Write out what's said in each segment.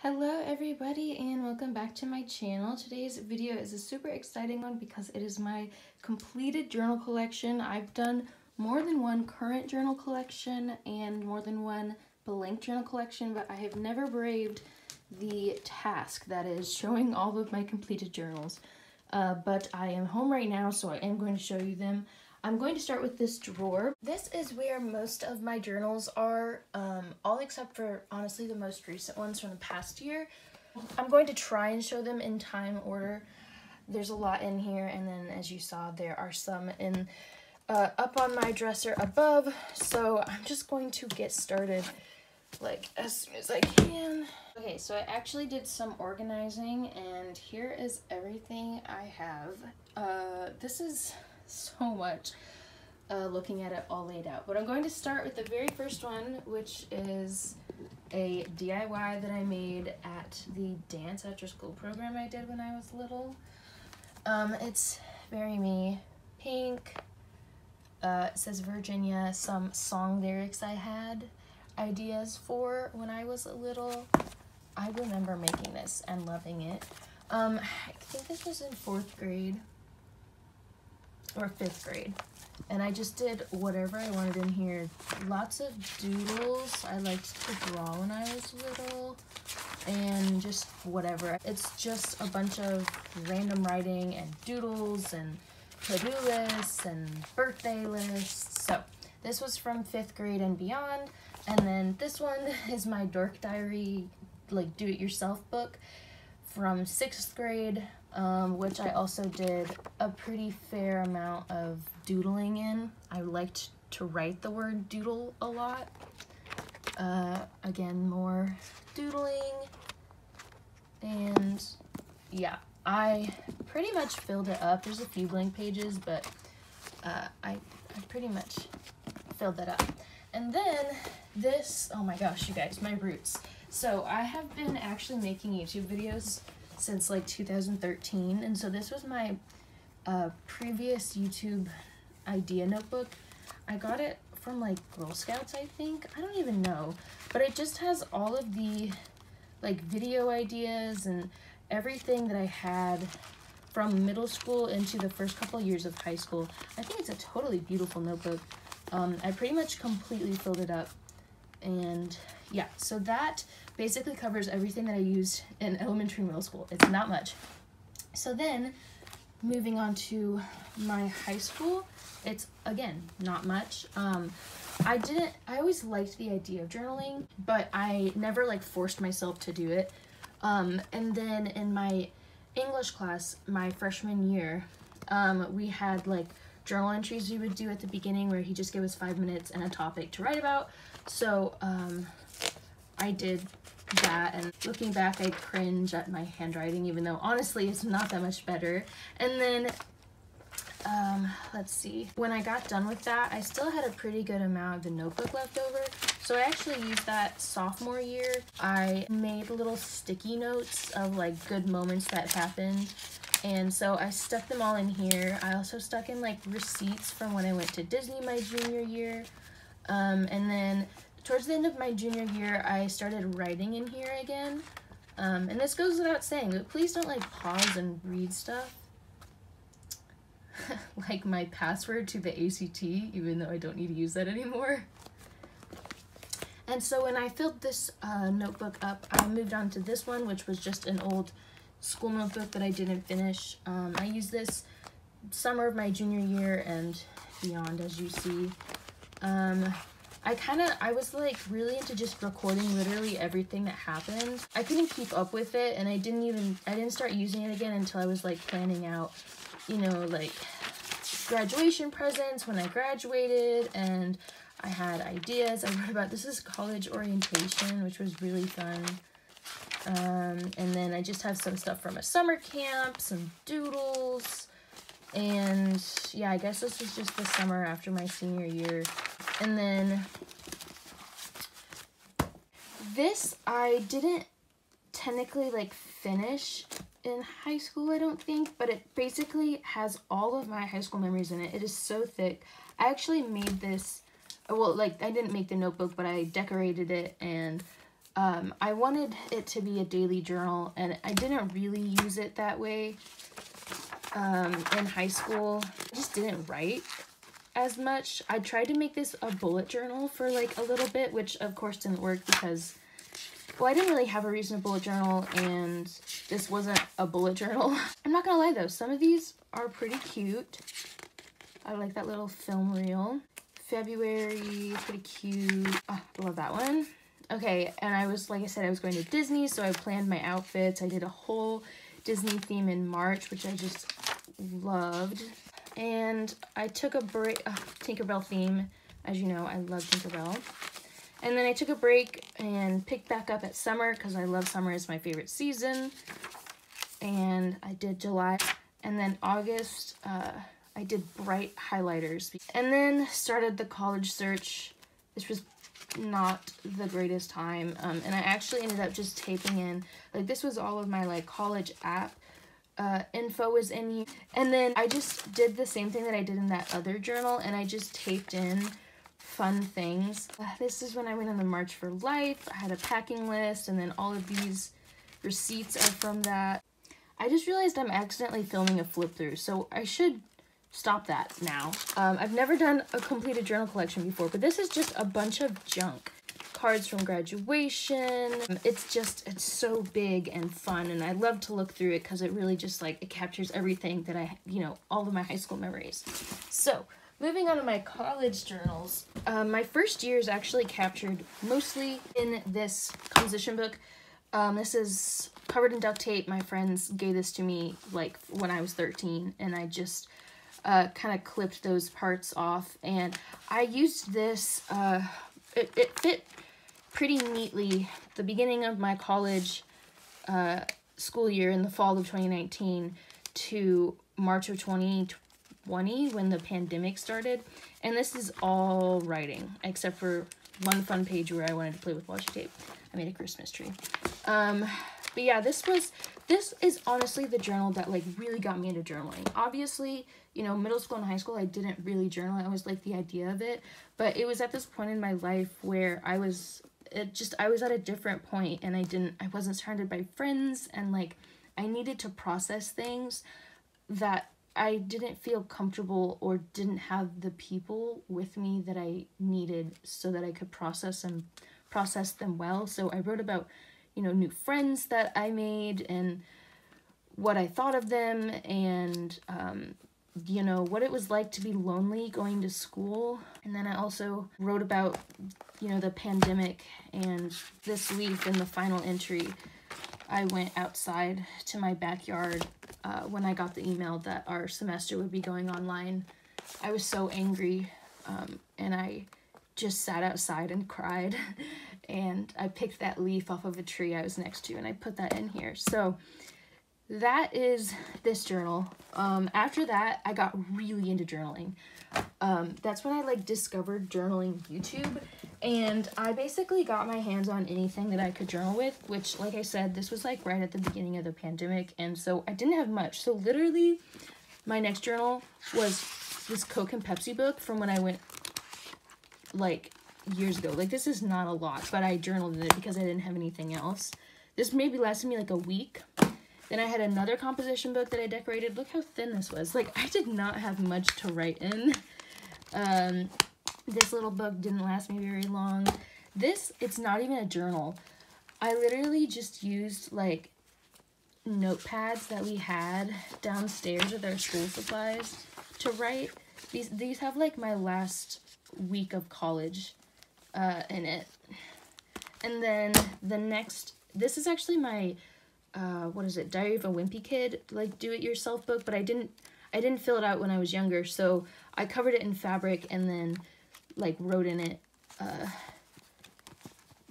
Hello everybody and welcome back to my channel. Today's video is a super exciting one because it is my completed journal collection. I've done more than one current journal collection and more than one blank journal collection, but I have never braved the task that is showing all of my completed journals. But I am home right now, so I am going to show you them. I'm going to start with this drawer. This is where most of my journals are, all except for, honestly, the most recent ones from the past year. I'm going to try and show them in time order. There's a lot in here, and then as you saw, there are some in up on my dresser above, so I'm just going to get started like as soon as I can. Okay, so I actually did some organizing, and here is everything I have. This is so much looking at it all laid out, but I'm going to start with the very first one, which is a DIY that I made at the dance after school program I did when I was little. It's very me, pink. It says Virginia, some song lyrics I had ideas for when I was little. I remember making this and loving it. I think this was in 4th grade or 5th grade, and I just did whatever I wanted in here. Lots of doodles. I liked to draw when I was little, and just whatever. It's just a bunch of random writing and doodles and to-do lists and birthday lists. So this was from 5th grade and beyond. And then this one is my Dork Diary, like do-it-yourself book from 6th grade, which I also did a pretty fair amount of doodling in. I liked to write the word doodle a lot. Again, more doodling. And yeah, I pretty much filled it up. There's a few blank pages, but I pretty much filled that up. And then this, oh my gosh, you guys, my roots. So I have been actually making YouTube videos since like 2013, and so this was my previous YouTube idea notebook. I got it from like Girl Scouts, I think. I don't even know, but it just has all of the like video ideas and everything that I had from middle school into the first couple of years of high school. I think it's a totally beautiful notebook. I pretty much completely filled it up, and yeah, so that basically covers everything that I used in elementary and middle school. It's not much. So then, moving on to my high school, it's, again, not much. I always liked the idea of journaling, but I never, like, forced myself to do it. And then in my English class, my freshman year, we had, like, journal entries we would do at the beginning where he just gave us 5 minutes and a topic to write about. So, I did that, and looking back, I cringe at my handwriting, even though honestly it's not that much better. And then let's see, when I got done with that, I still had a pretty good amount of the notebook left over, so I actually used that sophomore year. I made little sticky notes of like good moments that happened, and so I stuck them all in here. I also stuck in like receipts from when I went to Disney my junior year, and then towards the end of my junior year, I started writing in here again. And this goes without saying, but please don't like pause and read stuff. Like my password to the ACT, even though I don't need to use that anymore. And so when I filled this notebook up, I moved on to this one, which was just an old school notebook that I didn't finish. I used this summer of my junior year and beyond, as you see. I was like really into just recording literally everything that happened. I couldn't keep up with it, and I didn't start using it again until I was like planning out, you know, like graduation presents when I graduated, and I had ideas. I wrote about, this is college orientation, which was really fun. And then I just have some stuff from a summer camp, some doodles, and yeah, I guess this was just the summer after my senior year. And then this I didn't technically like finish in high school, I don't think, but it basically has all of my high school memories in it. It is so thick. I actually made this, well, like I didn't make the notebook, but I decorated it and I wanted it to be a daily journal, and I didn't really use it that way in high school. I just didn't write as much. I tried to make this a bullet journal for like a little bit, which of course didn't work because, well, I didn't really have a reason to bullet journal, and this wasn't a bullet journal. I'm not gonna lie though, some of these are pretty cute. I like that little film reel. February, pretty cute. Oh, I love that one. Okay, and I was, like I said, I was going to Disney, so I planned my outfits. I did a whole Disney theme in March, which I just loved. And I took a break, Tinkerbell theme. As you know, I love Tinkerbell. And then I took a break and picked back up at summer because I love summer. It's my favorite season. And I did July. And then August, I did bright highlighters. And then started the college search. This was not the greatest time. And I actually ended up just taping in, like, this was all of my like college app info was in here. And then I just did the same thing that I did in that other journal, and I just taped in fun things. This is when I went on the March for Life. I had a packing list, and then all of these receipts are from that. I just realized I'm accidentally filming a flip through, so I should stop that now. I've never done a completed journal collection before, but this is just a bunch of junk. Cards from graduation. It's so big and fun, and I love to look through it because it really just like, it captures everything that all of my high school memories. So moving on to my college journals, my first year is actually captured mostly in this composition book. This is covered in duct tape. My friends gave this to me like when I was 13, and I just kind of clipped those parts off, and I used this, it fit pretty neatly the beginning of my college school year in the fall of 2019 to March of 2020 when the pandemic started. And this is all writing except for one fun page where I wanted to play with washi tape. I made a Christmas tree. But yeah, this is honestly the journal that like really got me into journaling. Obviously, middle school and high school, I didn't really journal. I always liked the idea of it, but it was at this point in my life where I was at a different point, and I wasn't surrounded by friends, and like I needed to process things that I didn't feel comfortable or didn't have the people with me that I needed so that I could process them well. So I wrote about, new friends that I made and what I thought of them, and what it was like to be lonely going to school. And then I also wrote about, the pandemic, and this week in the final entry, I went outside to my backyard when I got the email that our semester would be going online. I was so angry, and I just sat outside and cried, and I picked that leaf off of a tree I was next to, and I put that in here. So that is this journal. After that, I got really into journaling. That's when I like discovered journaling YouTube, and I basically got my hands on anything that I could journal with, which, like I said, this was like right at the beginning of the pandemic, and so I didn't have much. So literally my next journal was this Coke and Pepsi book from when I went like years ago. Like, this is not a lot, but I journaled in it because I didn't have anything else. This maybe lasted me like a week. Then I had another composition book that I decorated. Look how thin this was. Like, I did not have much to write in. This little book didn't last me very long. It's not even a journal. I literally just used, like, notepads that we had downstairs with our school supplies to write. These have, like, my last week of college in it. And then this is actually my Diary of a Wimpy Kid, like, do-it-yourself book, but I didn't fill it out when I was younger, so I covered it in fabric and then, like, wrote in it,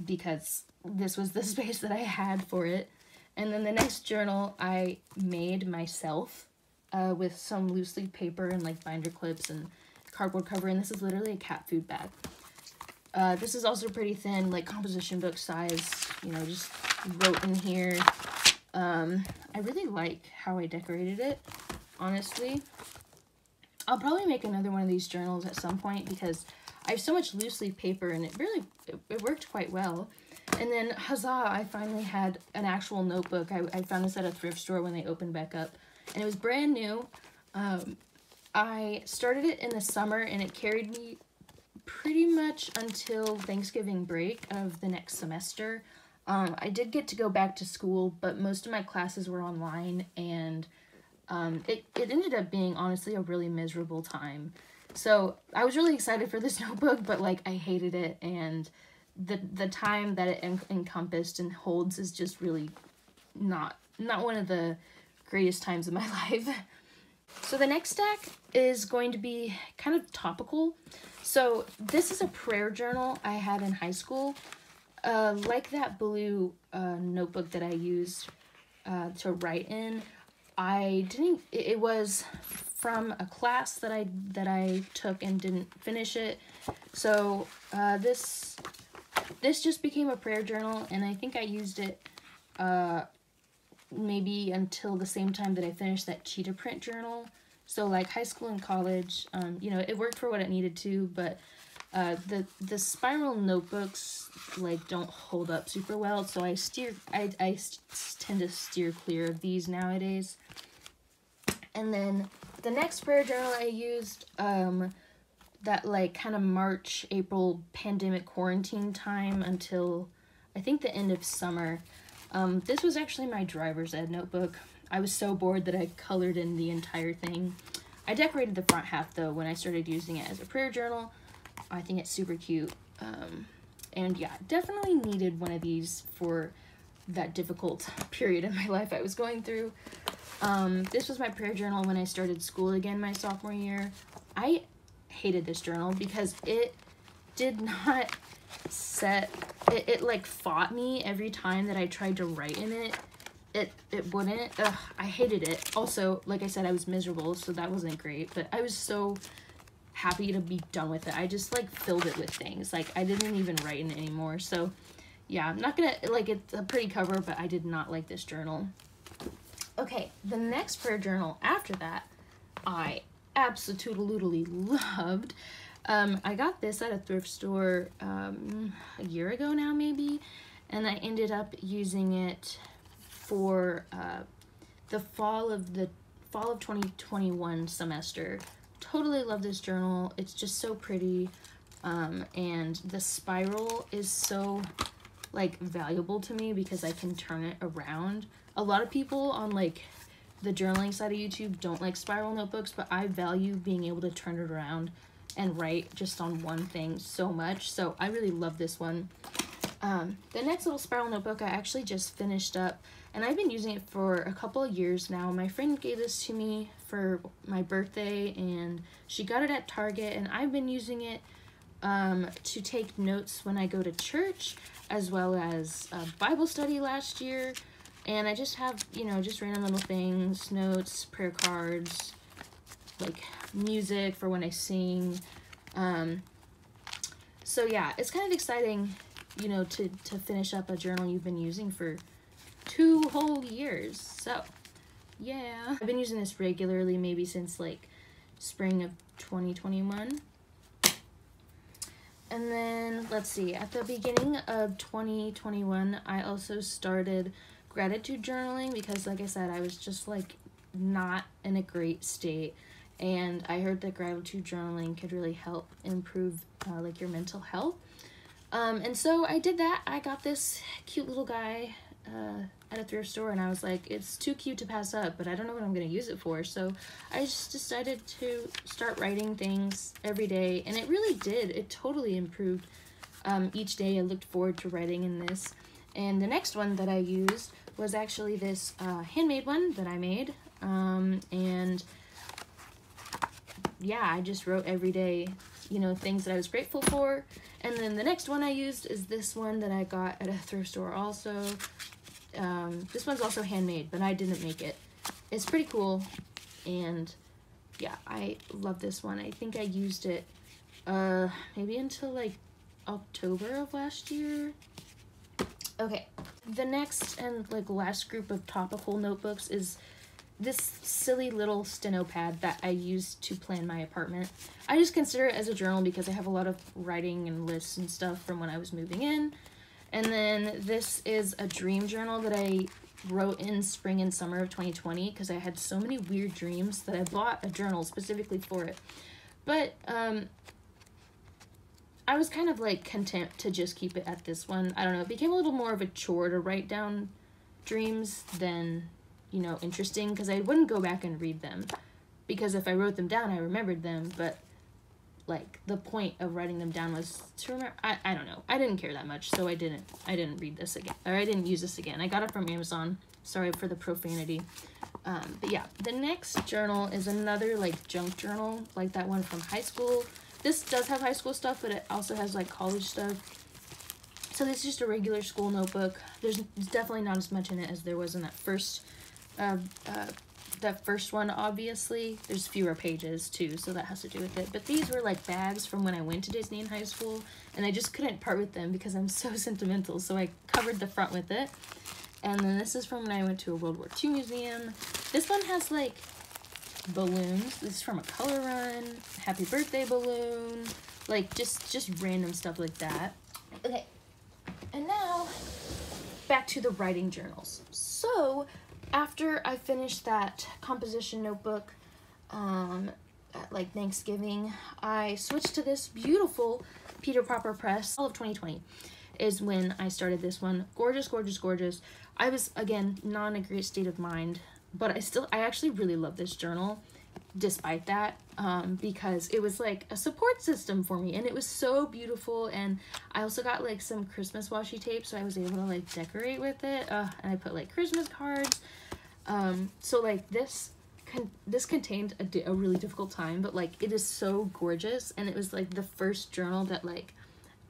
because this was the space that I had for it. And then the next journal I made myself, with some loose leaf paper and, like, binder clips and cardboard cover, and this is literally a cat food bag. This is also pretty thin, like, composition book size, just wrote in here. I really like how I decorated it, honestly. I'll probably make another one of these journals at some point because I have so much loose leaf paper, and it worked quite well. And then, huzzah, I finally had an actual notebook. I found this at a thrift store when they opened back up. And it was brand new. I started it in the summer, and it carried me pretty much until Thanksgiving break of the next semester. I did get to go back to school, but most of my classes were online, and it ended up being, honestly, a really miserable time. So I was really excited for this notebook, but, like, I hated it, and the time that it encompassed and holds is just really not one of the greatest times of my life. So the next stack is going to be kind of topical. So this is a prayer journal I had in high school. Like that blue notebook that I used to write in, it was from a class that I took and didn't finish it. So this just became a prayer journal, and I think I used it maybe until the same time that I finished that cheetah print journal. So like high school and college, you know, it worked for what it needed to, but the spiral notebooks like don't hold up super well, so I tend to steer clear of these nowadays. And then the next prayer journal I used, that like kind of March, April pandemic quarantine time until I think the end of summer. This was actually my driver's ed notebook. I was so bored that I colored in the entire thing. I decorated the front half though when I started using it as a prayer journal. I think it's super cute. And yeah, definitely needed one of these for that difficult period in my life I was going through. This was my prayer journal when I started school again my sophomore year. I hated this journal because it did not it like fought me every time that I tried to write in it. It wouldn't. Ugh, I hated it. Also, like I said, I was miserable, so that wasn't great, but I was so happy to be done with it. I just like filled it with things. Like I didn't even write in it anymore. So yeah, I'm not gonna, like, it's a pretty cover, but I did not like this journal. Okay, the next prayer journal after that, I absolutely loved. I got this at a thrift store a year ago now maybe, and I ended up using it for the fall of 2021 semester. Totally love this journal. It's just so pretty, and the spiral is so like valuable to me because I can turn it around. A lot of people on like the journaling side of YouTube don't like spiral notebooks, but I value being able to turn it around and write just on one thing so much. So I really love this one. The next little spiral notebook I actually just finished up, and I've been using it for a couple of years now. My friend gave this to me for my birthday, and she got it at Target, and I've been using it to take notes when I go to church, as well as Bible study last year. And I just have, you know, just random little things, notes, prayer cards, like music for when I sing. So yeah, it's kind of exciting, you know, to finish up a journal you've been using for 2 whole years. So yeah, I've been using this regularly maybe since like spring of 2021. And then let's see, at the beginning of 2021 I also started gratitude journaling because, like I said, I was just like not in a great state, and I heard that gratitude journaling could really help improve like your mental health. And so I did that. I got this cute little guy at a thrift store, and I was like, it's too cute to pass up, but I don't know what I'm going to use it for. So I just decided to start writing things every day, and it really did. It totally improved each day. I looked forward to writing in this. And the next one that I used was actually this handmade one that I made. And yeah, I just wrote every day, you know, things that I was grateful for. And then the next one I used is this one that I got at a thrift store also. This one's also handmade, but I didn't make it. It's pretty cool, and yeah, I love this one. I think I used it maybe until like October of last year. Okay, the next and like last group of topical notebooks is this silly little steno pad that I use to plan my apartment. I just consider it as a journal because I have a lot of writing and lists and stuff from when I was moving in. And then this is a dream journal that I wrote in spring and summer of 2020 because I had so many weird dreams that I bought a journal specifically for it. But I was kind of like content to just keep it at this one. I don't know, it became a little more of a chore to write down dreams than, you know, interesting, because I wouldn't go back and read them, because if I wrote them down I remembered them, but like the point of writing them down was to remember. I don't know, I didn't care that much, so I didn't read this again, or I didn't use this again. I got it from Amazon, sorry for the profanity. But yeah, the next journal is another like junk journal like that one from high school. This does have high school stuff, but it also has like college stuff. So this is just a regular school notebook. There's definitely not as much in it as there was in that first one. Obviously there's fewer pages too, so that has to do with it. But these were like bags from when I went to Disney in high school, and I just couldn't part with them because I'm so sentimental, so I covered the front with it. And then this is from when I went to a World War II museum. This one has like balloons. This is from a color run, happy birthday balloon, like just random stuff like that. Okay, and now back to the writing journals. So after I finished that composition notebook at like Thanksgiving, I switched to this beautiful Peter Proper Press. All of 2020 is when I started this one. Gorgeous, gorgeous, gorgeous. I was, again, not in a great state of mind, but I actually really love this journal despite that, because it was like a support system for me, and it was so beautiful. And I also got like some Christmas washi tape, so I was able to like decorate with it, and I put like Christmas cards. So like this contained a really difficult time, but like it is so gorgeous, and it was like the first journal that like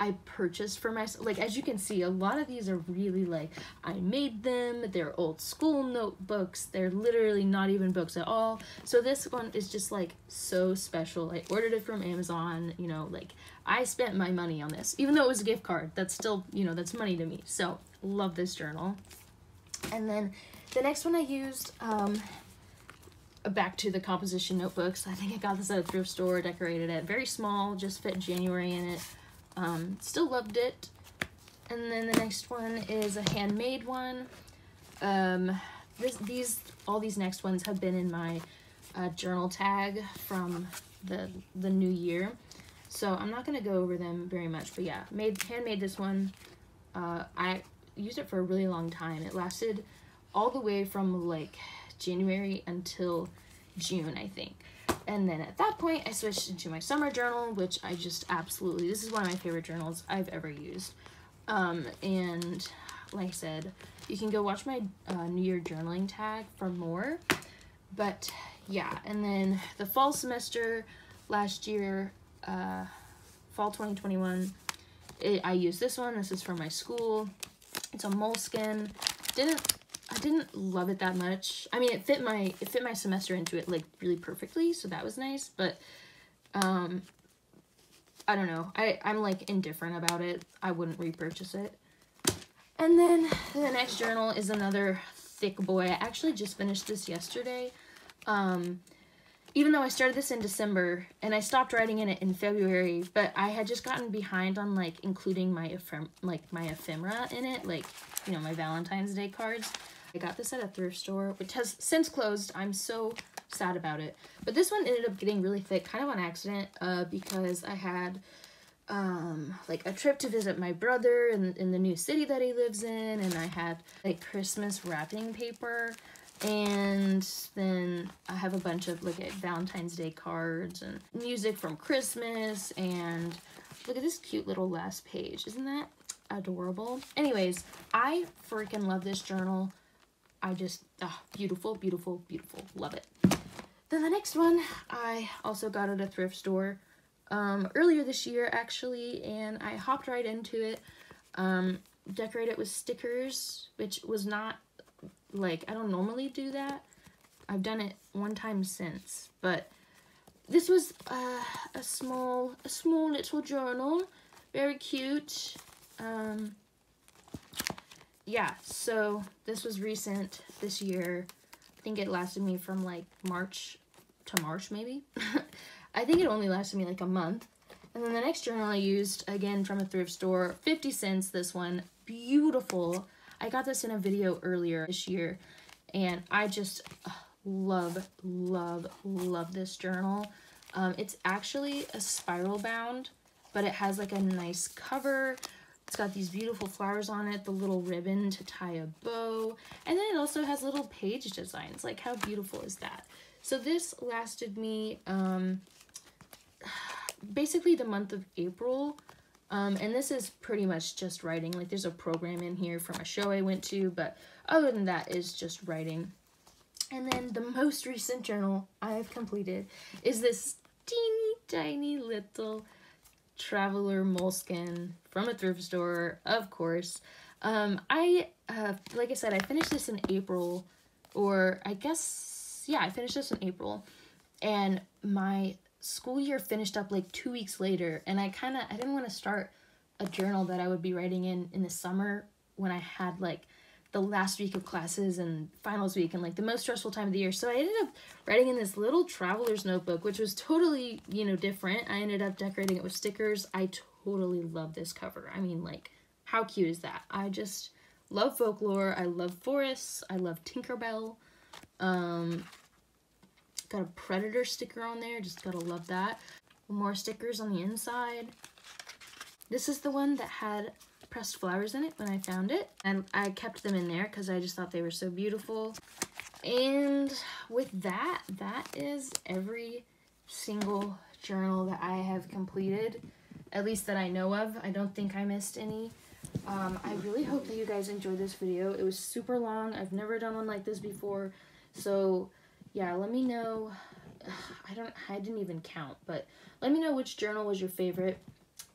I purchased for myself. Like, as you can see, a lot of these are really like, I made them, they're old school notebooks, they're literally not even books at all. So this one is just like so special. I ordered it from Amazon, you know, like I spent my money on this, even though it was a gift card. That's still, you know, that's money to me. So love this journal. And then the next one I used, back to the composition notebooks. I think I got this at a thrift store, decorated it, very small, just fit January in it. Still loved it. And then the next one is a handmade one. All these next ones have been in my journal tag from the new year, so I'm not gonna go over them very much. But yeah, handmade this one. I used it for a really long time. It lasted all the way from like January until June, I think. And then at that point, I switched into my summer journal, which I just absolutely, this is one of my favorite journals I've ever used. And like I said, you can go watch my New Year journaling tag for more. But yeah, and then the fall semester last year, fall 2021, I used this one. This is from my school. It's a moleskin. I didn't love it that much. I mean, it fit my semester into it like really perfectly, so that was nice. But I don't know. I'm like indifferent about it. I wouldn't repurchase it. And then the next journal is another thick boy. I actually just finished this yesterday. Even though I started this in December and I stopped writing in it in February, but I had just gotten behind on like including my ephemera in it, like, you know, my Valentine's Day cards. I got this at a thrift store, which has since closed. I'm so sad about it. But this one ended up getting really thick, kind of on accident, because I had like a trip to visit my brother in the new city that he lives in, and I had like Christmas wrapping paper, and then I have a bunch of like Valentine's Day cards and music from Christmas, and look at this cute little last page. Isn't that adorable? Anyways, I freaking love this journal. I just, beautiful, beautiful, beautiful. Love it. Then the next one, I also got at a thrift store earlier this year, actually, and I hopped right into it. Decorated it with stickers, which was not, like, I don't normally do that. I've done it one time since, but this was a small little journal. Very cute. Yeah, so this was recent this year. I think it lasted me from like March to March, maybe. I think it only lasted me like a month. And then the next journal I used, again from a thrift store, 50 cents, this one. beautiful. I got this in a video earlier this year, and I just love, love, love this journal. It's actually a spiral bound, but it has like a nice cover. It's got these beautiful flowers on it, the little ribbon to tie a bow, and then it also has little page designs. Like, how beautiful is that? So this lasted me basically the month of April, and this is pretty much just writing. Like, there's a program in here from a show I went to, but other than that is just writing. And then the most recent journal I've completed is this teeny tiny little Traveler Moleskine from a thrift store, of course. Like I said, I finished this in April, or I guess, yeah, I finished this in April, and my school year finished up like 2 weeks later, and I didn't want to start a journal that I would be writing in the summer when I had like the last week of classes and finals week and like the most stressful time of the year. So I ended up writing in this little traveler's notebook, which was totally, you know, different. I ended up decorating it with stickers. I totally love this cover. I mean, like, how cute is that? I just love folklore. I love forests. I love Tinkerbell. Got a Predator sticker on there. Just gotta love that. More stickers on the inside. This is the one that had pressed flowers in it when I found it, and I kept them in there because I just thought they were so beautiful. And with that, that is every single journal that I have completed, at least that I know of. I don't think I missed any. I really hope that you guys enjoyed this video. It was super long. I've never done one like this before, so yeah, let me know. I didn't even count, but let me know which journal was your favorite.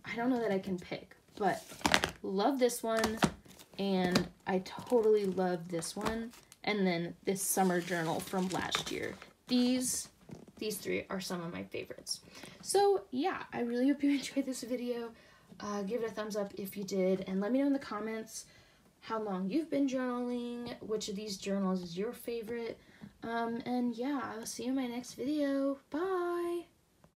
I don't know that I can pick, but love this one, and I totally love this one, and then this summer journal from last year. These three are some of my favorites. So yeah, I really hope you enjoyed this video. Give it a thumbs up if you did, and let me know in the comments how long you've been journaling, which of these journals is your favorite, and yeah, I will see you in my next video. Bye!